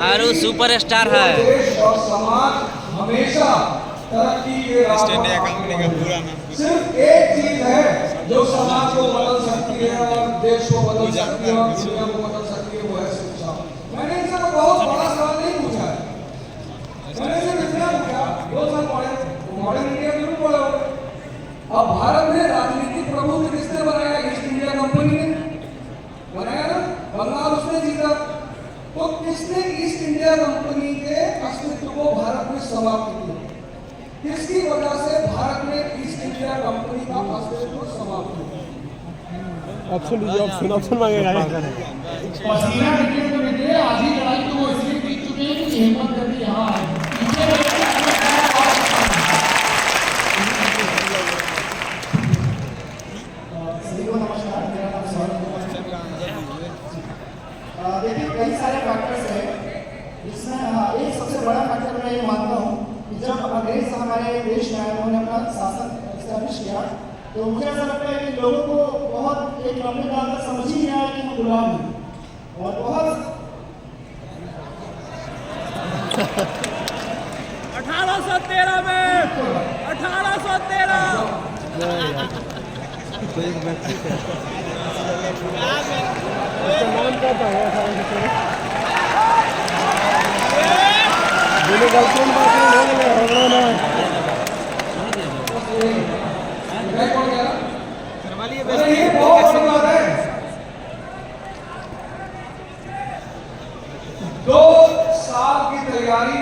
हारू super star है। हमेशा तरक्की के ईस्ट इंडिया कंपनी का पूरा नाम सिर्फ एक चीज है जो समाज को बदल सकती है और देश को बदल सकती है और दुनिया को बदल सकती है, वो है शिक्षा। मैंने इनसे बहुत बड़ा सवाल नहीं पूछा है, मैंने सिर्फ इतना पूछा 2 साल मॉडर्न इंडिया क्यों पढ़े हो? अब भारत में राजनीतिक प्रभुत्व किसने बनाया? ईस्ट इंडिया कंपनी ने बनाया ना, बंगाल उसने जीता। तो किसने ईस्ट इंडिया कंपनी के अस्तित्व को भारत में समाप्त किया? किसकी वजह से भारत में ईस्ट इंडिया कंपनी का अस्तित्व समाप्त हुआ? ऑप्शन मांगेगा पसीना निकले तो निकले, आधी लड़ाई तो वो इसलिए जीत चुके हैं कि हिम्मत करके यहाँ आए। सभी को नमस्कार, मेरा नाम सौरभ है। देखिए कई सारे फैक्टर्स हैं जिसमें एक सबसे बड़ा फैक्टर मैं ये मानता हूँ कि जब अंग्रेज हमारे देश में आए, उन्होंने अपना शासन एस्टैब्लिश किया, तो मुझे ऐसा लगता है कि लोगों को बहुत एक लंबे काल तक समझ ही नहीं आया कि वो गुलाम है। और बहुत 1813 में 1813 नाम क्या था गर्लफ्रेंड ये बहुत बड़ी बात है। 2 साल की तैयारी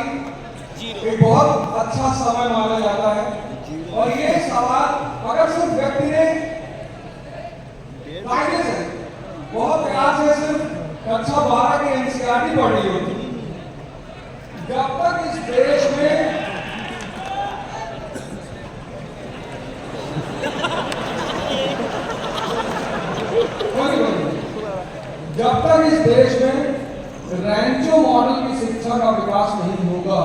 एक बहुत अच्छा समय माना जाता है, और ये सवाल अगर सिर्फ व्यक्ति ने कायदे से बहुत प्यार से सिर्फ कक्षा 12 की एनसीईआरटी पढ़ी होती, जब तक इस देश में रैंचो मॉडल की शिक्षा का विकास नहीं होगा।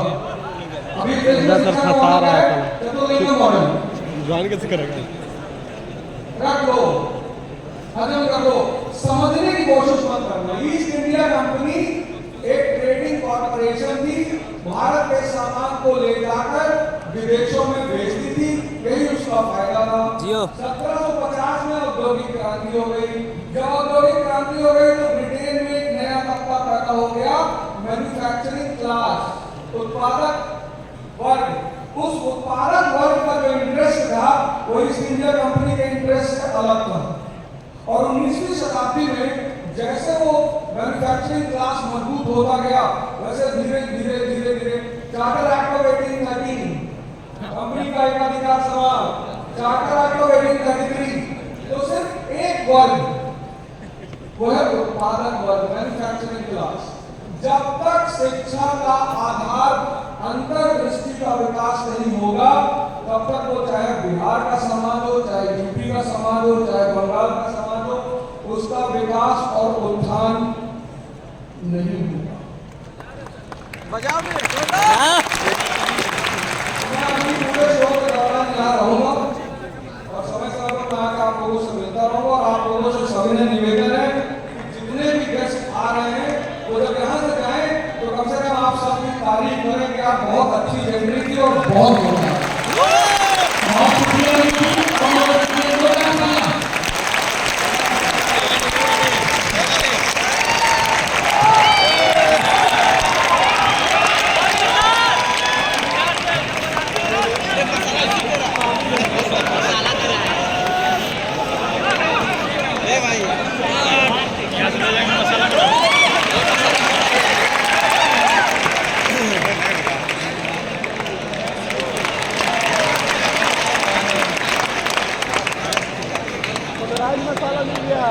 अभी मॉडल ज्वाइन कैसे करेगा? रख लो, हजम कर लो, समझने की कोशिश मत करना। ईस्ट इंडिया कंपनी एक ट्रेडिंग कॉर्पोरेशन थी, भारत के सामान को ले जाकर विदेशों में बेचती थी, यही उसका फायदा था। 1750 में औद्योगिक क्रांति हो गई। जब औद्योगिक क्रांति हो गई तो ब्रिटेन में एक नया तबका पैदा हो गया, मैन्युफैक्चरिंग क्लास, उत्पादक वर्ग। उस उत्पादक वर्ग का जो इंटरेस्ट था वो ईस्ट इंडिया कंपनी के इंटरेस्ट से अलग था। और 19वीं शताब्दी में जैसे वो मैन्युफैक्चरिंग क्लास मजबूत होता गया, वैसे धीरे धीरे धीरे धीरे चार्टर एक्ट ऑफ 1813 कंपनी का एकाधिकार सवाल, चार्टर एक्ट ऑफ 1833, तो सिर्फ एक वर्ग, वो है उत्पादक वर्ग, मैन्युफैक्चरिंग क्लास। जब तक शिक्षा का आधार अंतर्दृष्टि का विकास नहीं होगा, तब तक वो चाहे बिहार का समाज हो, चाहे यूपी का समाज हो, चाहे बंगाल का समाज हो, उसका विकास और उत्थान नहीं होगा। बजाओ में पूरे शो के दौरान यहाँ रहूंगा और समय समय पर मैं आप लोगों से मिलता रहूंगा। और आप लोगों से सभी ने निवेदन है, जितने भी गेस्ट आ रहे हैं वो जब यहाँ से जाएं तो कम से कम आप सबकी तारीफ करें कि आप बहुत अच्छी एंट्री थी और बहुत मसाला मिल गया।